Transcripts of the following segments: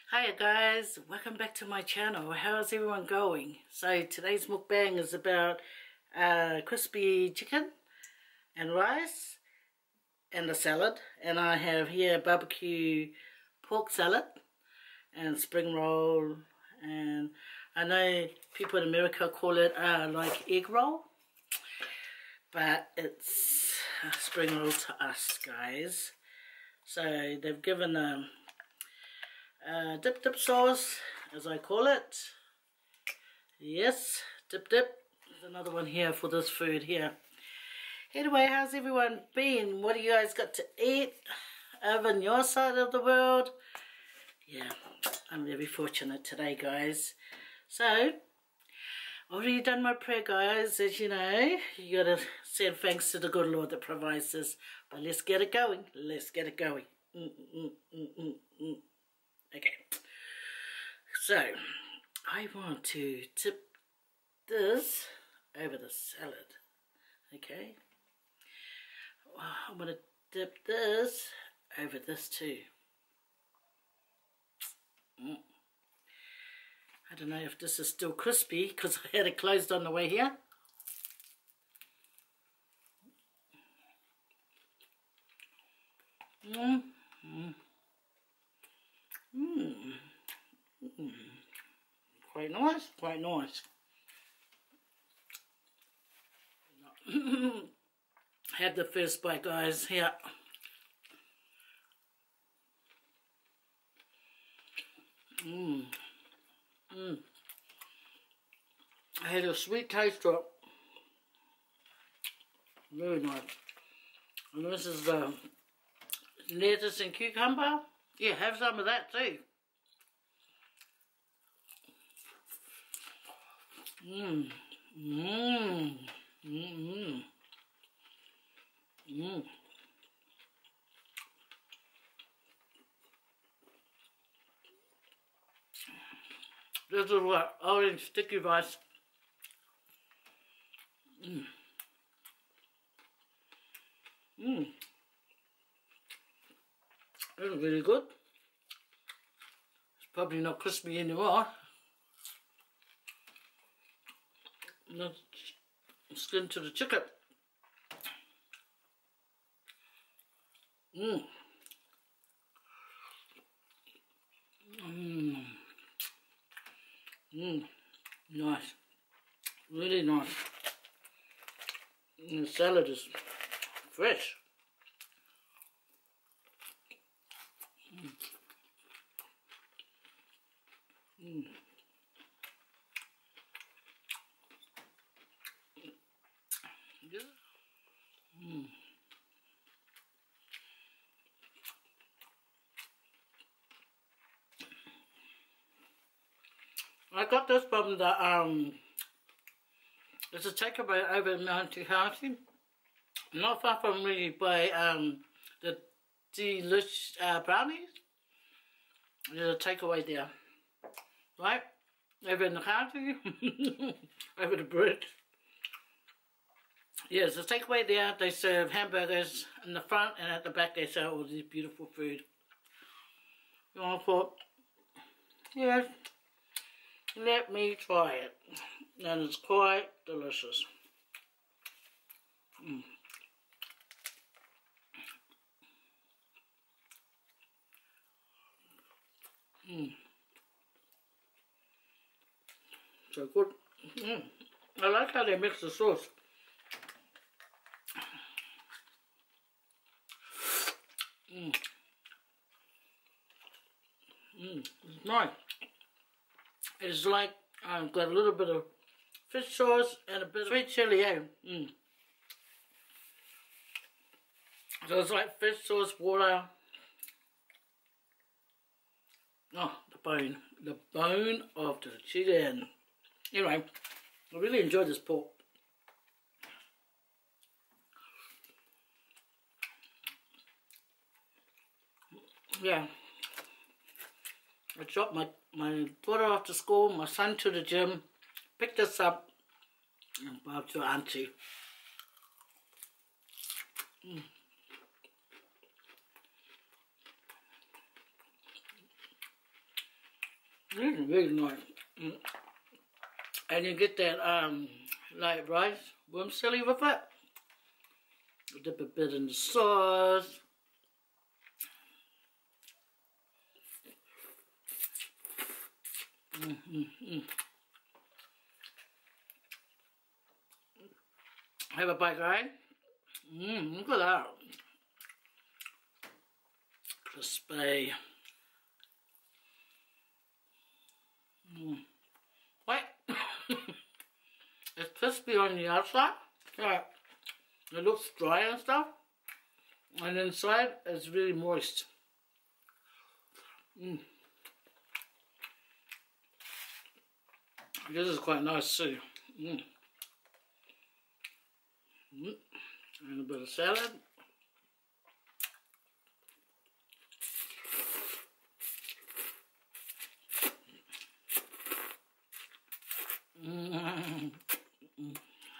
Hi guys, welcome back to my channel. How's everyone going? So today's mukbang is about crispy chicken and rice and a salad, and I have here barbecue pork salad and spring roll, and I know people in America call it like egg roll, but it's a spring roll to us guys. So they've given dip sauce, as I call it. Yes, dip. There's another one here for this food here. Anyway, how's everyone been? What do you guys got to eat over on your side of the world? Yeah, I'm very fortunate today guys. So already done my prayer guys. As you know, you gotta send thanks to the good Lord that provides this. But let's get it going. Okay, so I want to tip this over the salad. Okay, I'm going to dip this over this too. I don't know if this is still crispy because I had it closed on the way here. Quite nice, quite nice. Have the first bite guys, here. I had a sweet taste to it. Very nice. And this is the lettuce and cucumber. Yeah, have some of that too. This is what orange sticky rice. This is really good. It's probably not crispy anymore. Not skin to the chicken. Nice. Really nice. And the salad is fresh. I got this from the it's a takeaway over in Mount Housing, not far from me, by the Delish brownies. There's a takeaway there, right? Over in the county, over the bridge. Yeah, there's a takeaway there. They serve hamburgers in the front, and at the back they sell all this beautiful food. You know, I thought, yeah, let me try it. And it's quite delicious. So good. I like how they mix the sauce. It's nice. It's like I've got a little bit of fish sauce and a bit of sweet chili, eh? So it's like fish sauce, water. Oh, the bone of the chicken. Anyway, I really enjoyed this pork. Yeah. I dropped my daughter off to school, my son to the gym, picked us up, and brought to Auntie. This is really nice. And you get that like rice vermicelli with it. Dip a bit in the sauce. Have a bite, guys. Look at that. Crispy. Wait. It's crispy on the outside. Like, it looks dry and stuff. And inside, it's really moist. This is quite nice too. And a bit of salad.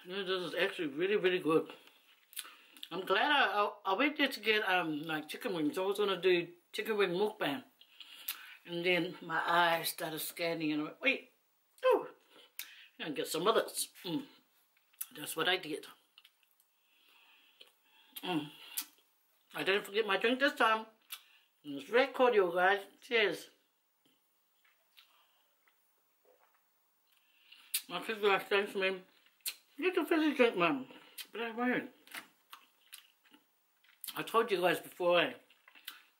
This is actually really, really good. I'm glad I went there to get like chicken wings. I was gonna do chicken wing mukbang, and then my eyes started scanning, and I went, wait, oh, and get some of this. That's what I did. I didn't forget my drink this time. It's very cordial, guys. Cheers. My kids were saying to me, get a fizzy drink, Mum. But I won't. I told you guys before,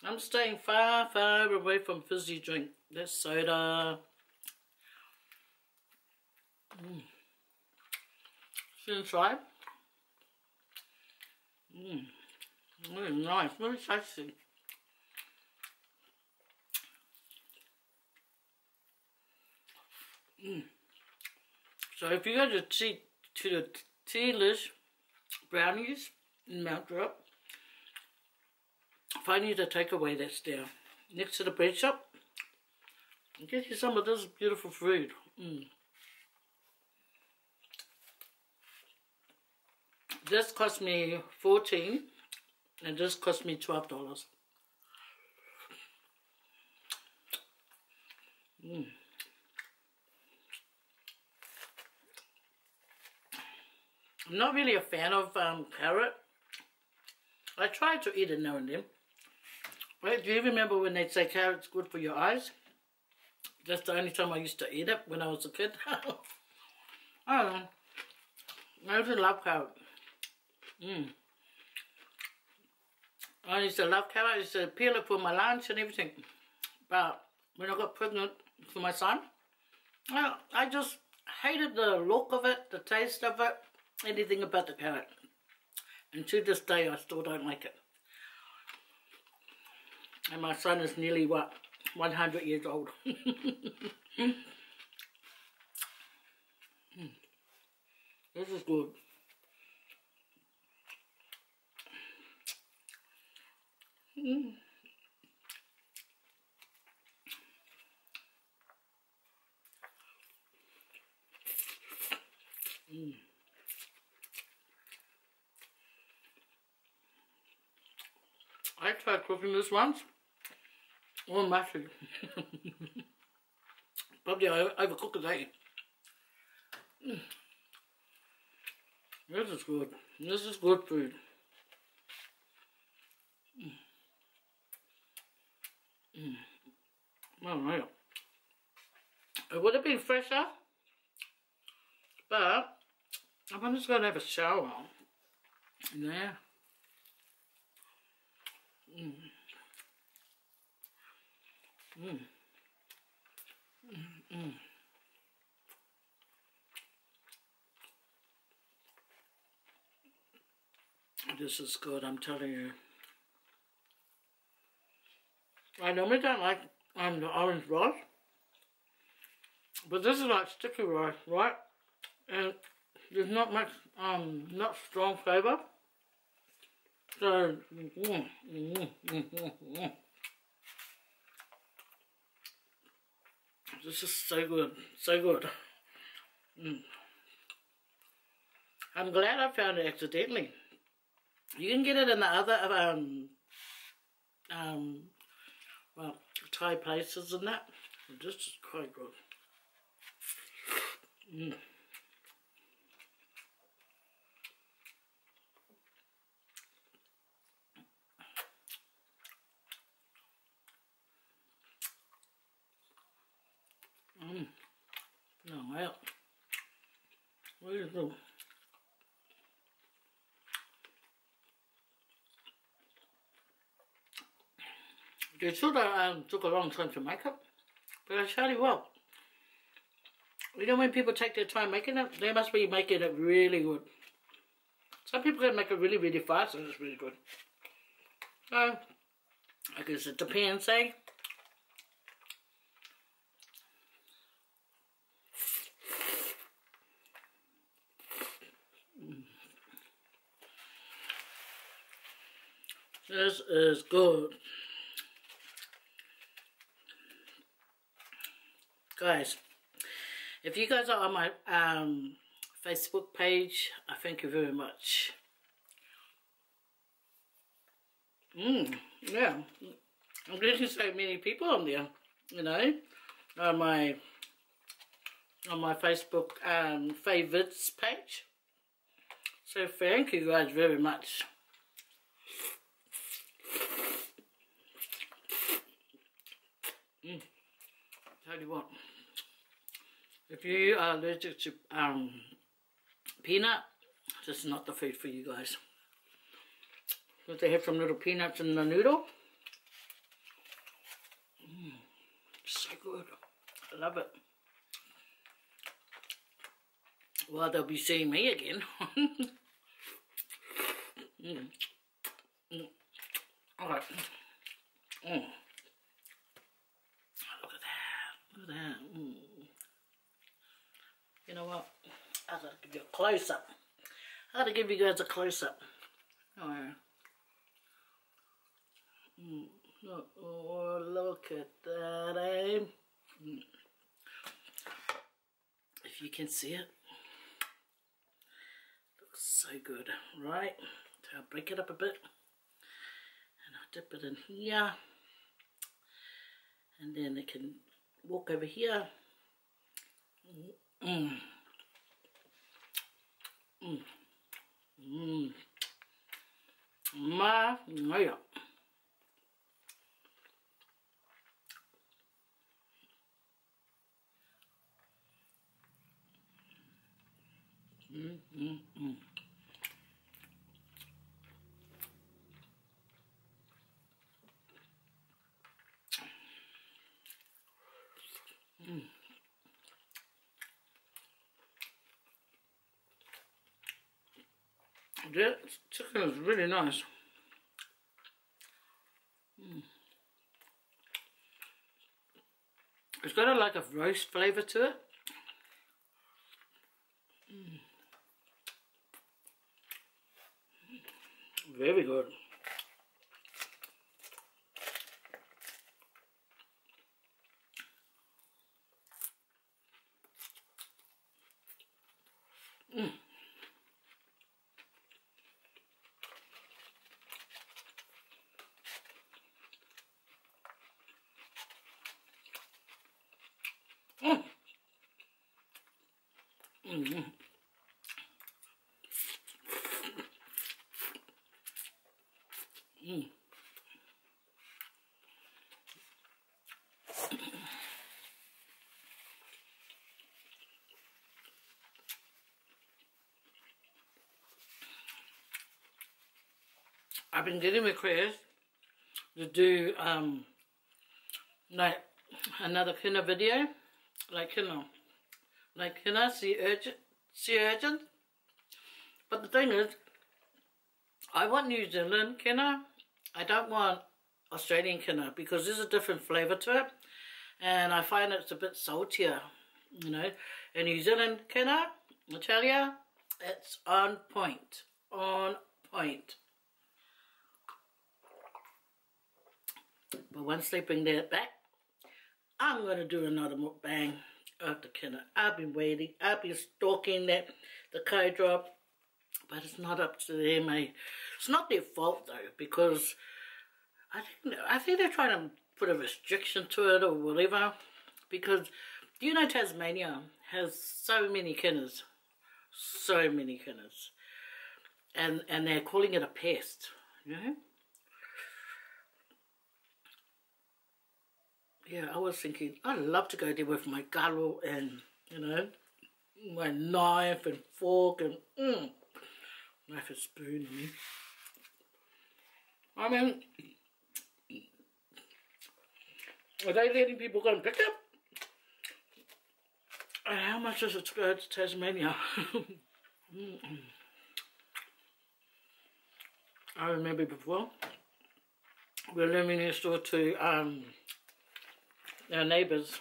I'm staying far, far away from fizzy drink. That's soda. Shouldn't try. Really nice, really tasty. So if you go to the Tealish brownies in Mount Drop, find you the takeaway that's there next to the bread shop, and get you some of this beautiful food. This cost me $14, and this cost me $12. I'm not really a fan of carrot. I try to eat it now and then. Right, do you remember when they say carrot's good for your eyes? That's the only time I used to eat it when I was a kid. I don't know. I used to love carrot. I used to love carrot. I used to peel it for my lunch and everything. But when I got pregnant for my son, I just hated the look of it, the taste of it, anything about the carrot. And to this day, I still don't like it. And my son is nearly, what, 100 years old. This is good. I tried cooking this once. Oh, mushy. Probably I overcooked it, eh? This is good. This is good food. Oh, right. It would have been fresher, but I'm just going to have a shower. Yeah. This is good, I'm telling you. I normally don't like the orange rice, but this is like sticky rice, right? And there's not much, not strong flavour. So, this is so good, so good. I'm glad I found it accidentally. You can get it in the other, well, Thai places and that. This is quite good. Mm. Mm. No, well, really good. They sort of took a long time to make it, but I tell you what, you know when people take their time making it, they must be making it really good. Some people can make it really, really fast and it's really good. So, I guess it depends, eh? This is good. Guys, if you guys are on my Facebook page, I thank you very much. Yeah. I'm getting so many people on there, you know, on my Facebook Faye Vids page. So thank you guys very much. Tell you what, if you are allergic to peanut, this is not the food for you guys. Because they have some little peanuts in the noodle. So good. I love it. Well, they'll be seeing me again. Alright. Look at that. Look at that. You know what? I gotta give you a close up. I gotta give you guys a close up. Oh, yeah. Oh, look at that, eh? If you can see it. Looks so good, right? So I'll break it up a bit. And I'll dip it in here. And then it can walk over here. My, yeah. That chicken is really nice. It's got like a roast flavour to it. Very good. I've been getting requests to do like another kinda video, like kinda sea urchin. But the thing is, I want New Zealand kinna. I don't want Australian kinna because there's a different flavour to it, and I find it's a bit saltier, you know. And New Zealand kinna, I tell ya, it's on point, on point. But once they bring that back, I'm going to do another mukbang of the kinna. I've been waiting. I've been stalking the co-drop. But it's not up to them, eh? It's not their fault, though, because I think they're trying to put a restriction to it or whatever. Because, do you know Tasmania has so many killers? So many killers. And they're calling it a pest, you know? Yeah, I was thinking, I'd love to go there with my galo and, you know, my knife and fork and, knife and spoon, I mean. I mean, are they letting people go and pick up? How much does it go to Tasmania? I remember before, we were living next door to our neighbours,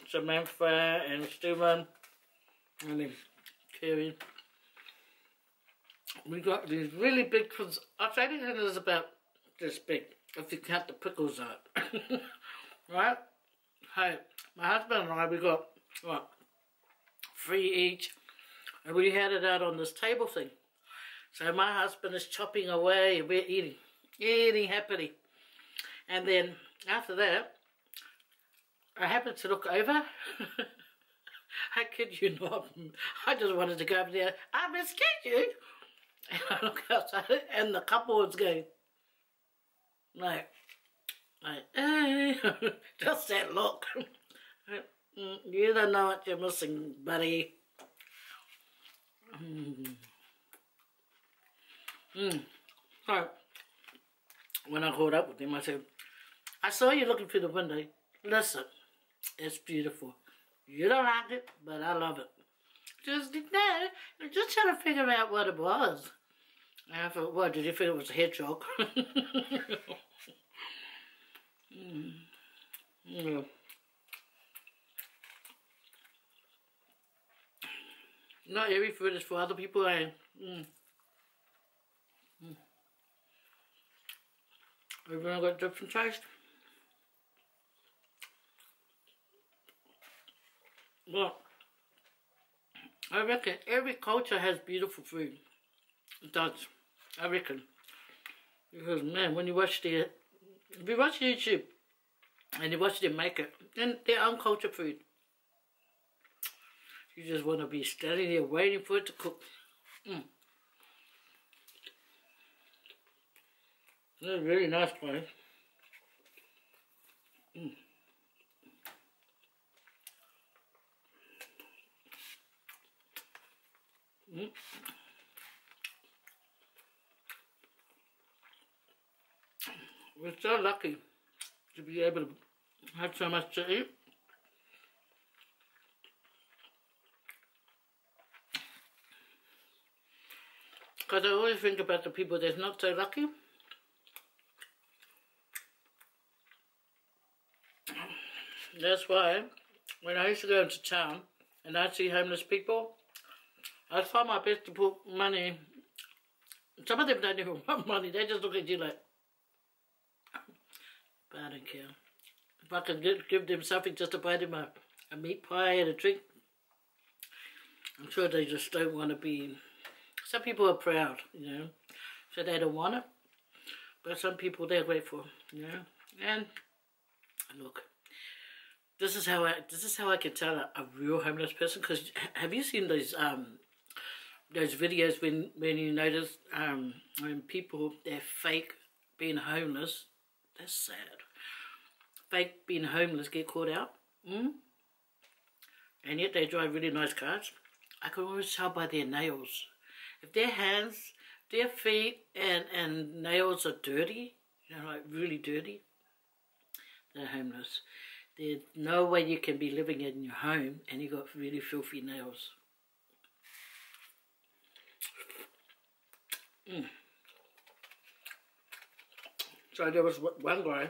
Samantha and Stephen, and then Kerry. We got these really big, I'd say it is about this big, if you count the pickles out. Right? Hey, my husband and I, we got, what, 3 each, and we had it out on this table thing. So my husband is chopping away, and we're eating happily. And then after that, I happened to look over. I kid you not. I just wanted to go over there. I missed you. And I look outside, and the couple was going, like, hey. Just that look. You don't know what you're missing, buddy. So, when I caught up with him, I said, I saw you looking through the window. Listen, it's beautiful. You don't like it, but I love it. Just, no, I'm just trying to figure out what it was. And I thought, what, did you think it was a hedgehog? Yeah. Not every food is for other people, eh? Everyone got different taste. Well, I reckon every culture has beautiful food. It does. I reckon. Because, man, when you watch if you watch YouTube and you watch them make it, and their own culture food, you just want to be standing there waiting for it to cook. It's a really nice place. We're so lucky to be able to have so much to eat. Because I always think about the people that's not so lucky. That's why when I used to go into town and I'd see homeless people, I'd try my best to put money. Some of them don't even want money, they just look at you like, but I don't care. If I can give them something just to buy them a meat pie and a drink, I'm sure they just don't want to be. Some people are proud, you know, so they don't want it. But some people, they're grateful, you know. And look, this is how I can tell a real homeless person. Because have you seen those videos when you notice when people, they're fake being homeless? That's sad. Fake being homeless get caught out, and yet they drive really nice cars. I can always tell by their nails. If their hands, their feet and nails are dirty, you know, like really dirty, they're homeless. There's no way you can be living in your home and you got really filthy nails. So there was one guy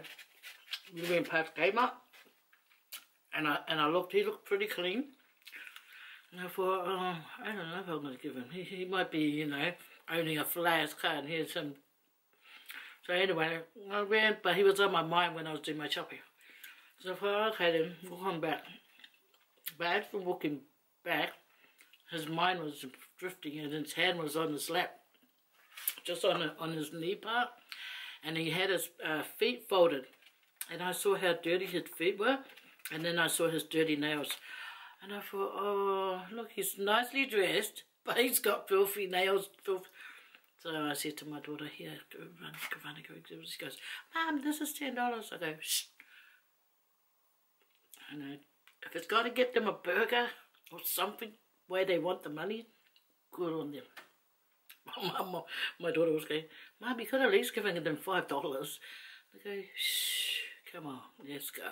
living past Kmart, and I looked. He looked pretty clean. And I thought, I don't know if I'm going to give him. He might be, you know, owning a flash car and here's him. So anyway, I went, but he was on my mind when I was doing my shopping. So I thought, okay then, we'll come back. But as for walking back, his mind was drifting and his hand was on his lap, just on his knee part, and he had his feet folded. And I saw how dirty his feet were, And then I saw his dirty nails. And I thought, oh, look, he's nicely dressed, but he's got filthy nails. So I said to my daughter, here, go run. She goes, Mom, this is $10. I go, shh. I know, if it's got to get them a burger or something where they want the money, good on them. My daughter was going, Mom, you could at least giving them $5. I go, shh, come on, let's go.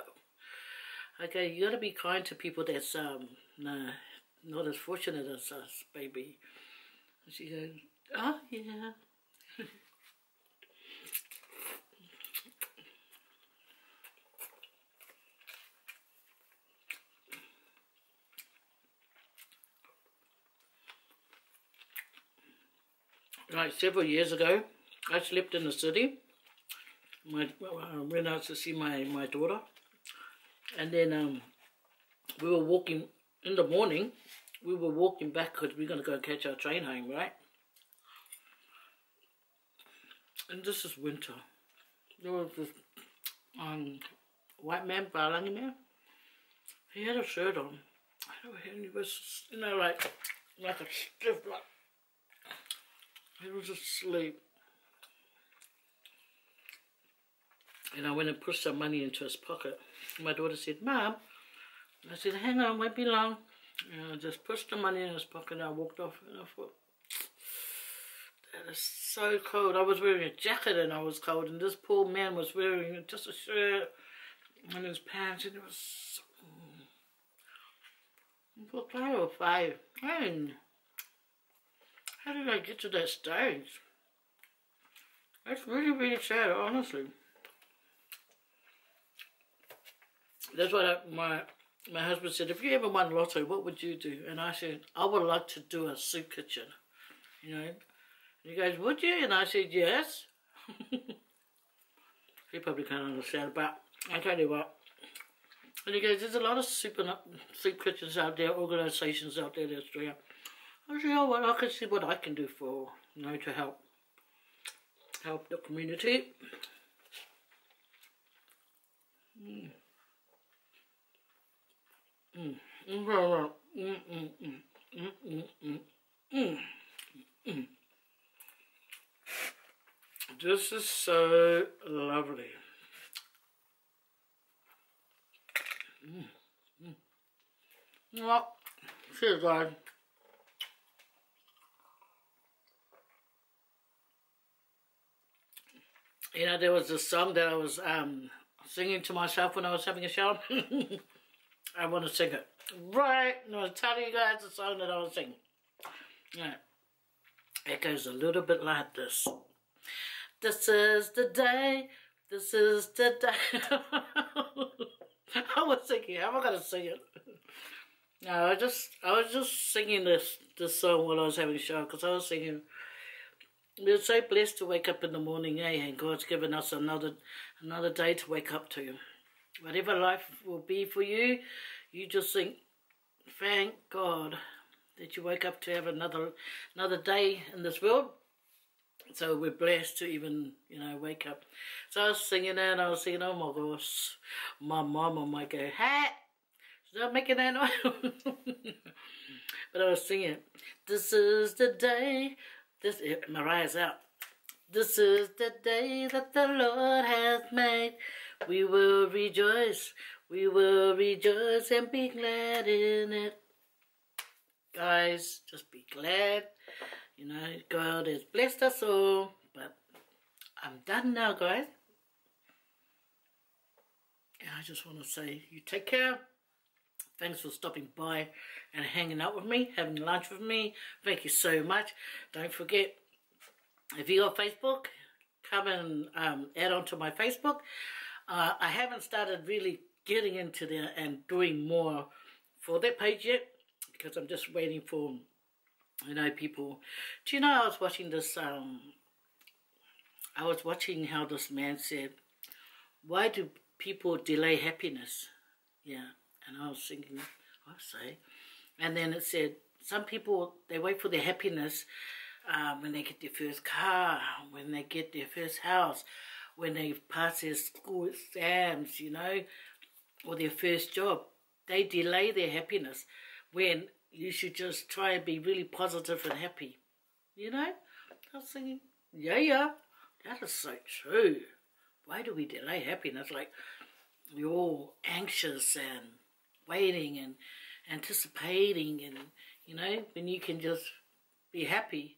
Okay, you got to be kind to people that's no, not as fortunate as us, baby. And she goes, oh yeah. Like several years ago, I slept in the city. I went out to see my daughter. And then we were walking, in the morning, we were walking back because we were going to go catch our train home, right? And this is winter. There was this white man, Balangi man. He had a shirt on. And he was, you know, like a stiff, like, he was asleep. And I went and pushed some money into his pocket. My daughter said, Mom, I said, hang on, won't be long. And I just pushed the money in his pocket and I walked off. And I thought, that is so cold. I was wearing a jacket and I was cold. And this poor man was wearing just a shirt and his pants. And it was, I thought, oh, Faye, how did I get to that stage? That's really, really sad, honestly. That's what my husband said, if you ever won lotto, what would you do? And I said, I would like to do a soup kitchen, you know. And he goes, would you? And I said, yes. He probably can't understand, but I tell you what. And he goes, there's a lot of soup kitchens out there, organisations out there in Australia. I said, oh, well, I can see what I can do for, you know, to help the community. This is so lovely. Well, cheers, guys. You know, there was this song that I was singing to myself when I was having a shower. I want to sing it. Right, and I was telling you guys the song that I was singing. Yeah. It goes a little bit like this. This is the day, this is the day. I was thinking, how am I going to sing it? No, I was just singing this song while I was having a shower, because I was thinking, we're so blessed to wake up in the morning, eh? And God's given us another day to wake up to. Whatever life will be for you, you just think, thank God that you wake up to have another day in this world. So we're blessed to even, you know, wake up. So I was singing that and I was thinking, oh my gosh, my mama might go, hey, stop making that noise. But I was singing, this is the day, Mariah's out. This is the day that the Lord has made. We will rejoice and be glad in it. Guys, just be glad. You know, God has blessed us all. But I'm done now, guys. And I just want to say, you take care. Thanks for stopping by and hanging out with me, having lunch with me. Thank you so much. Don't forget, if you got Facebook, come and add on to my Facebook. I haven't started really getting into there and doing more for that page yet, because I'm just waiting for, you know, people. Do you know, I was watching this, I was watching how this man said, why do people delay happiness? Yeah, and I was thinking, I say, and then it said, some people, they wait for their happiness when they get their first car, when they get their first house, when they pass their school exams, you know. or their first job. They delay their happiness when you should just try and be really positive and happy. You know? I was thinking, yeah, that is so true. Why do we delay happiness? Like, we're all anxious and waiting and anticipating, and, you know, when you can just be happy,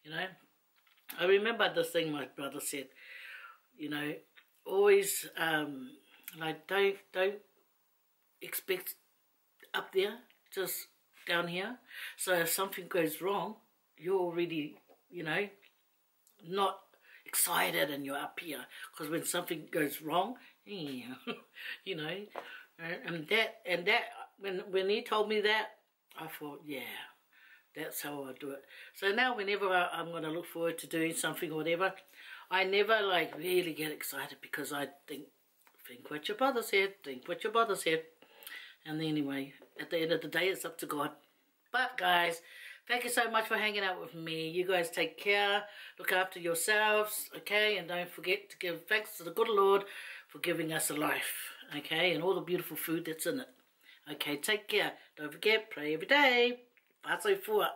you know. I remember this thing my brother said, you know, always, like, don't expect up there, just down here. So if something goes wrong, you're already, you know, not excited and you're up here. Because when something goes wrong, you know, and that when he told me that, I thought, yeah, that's how I do it. So now whenever I'm going to look forward to doing something or whatever, I never like really get excited, because I think what your brother said, think what your brother said. And anyway, at the end of the day, it's up to God. But guys, thank you so much for hanging out with me. You guys take care, look after yourselves, okay? And don't forget to give thanks to the good Lord for giving us a life, okay? And all the beautiful food that's in it. Okay, take care. Don't forget, pray every day. Paso fua.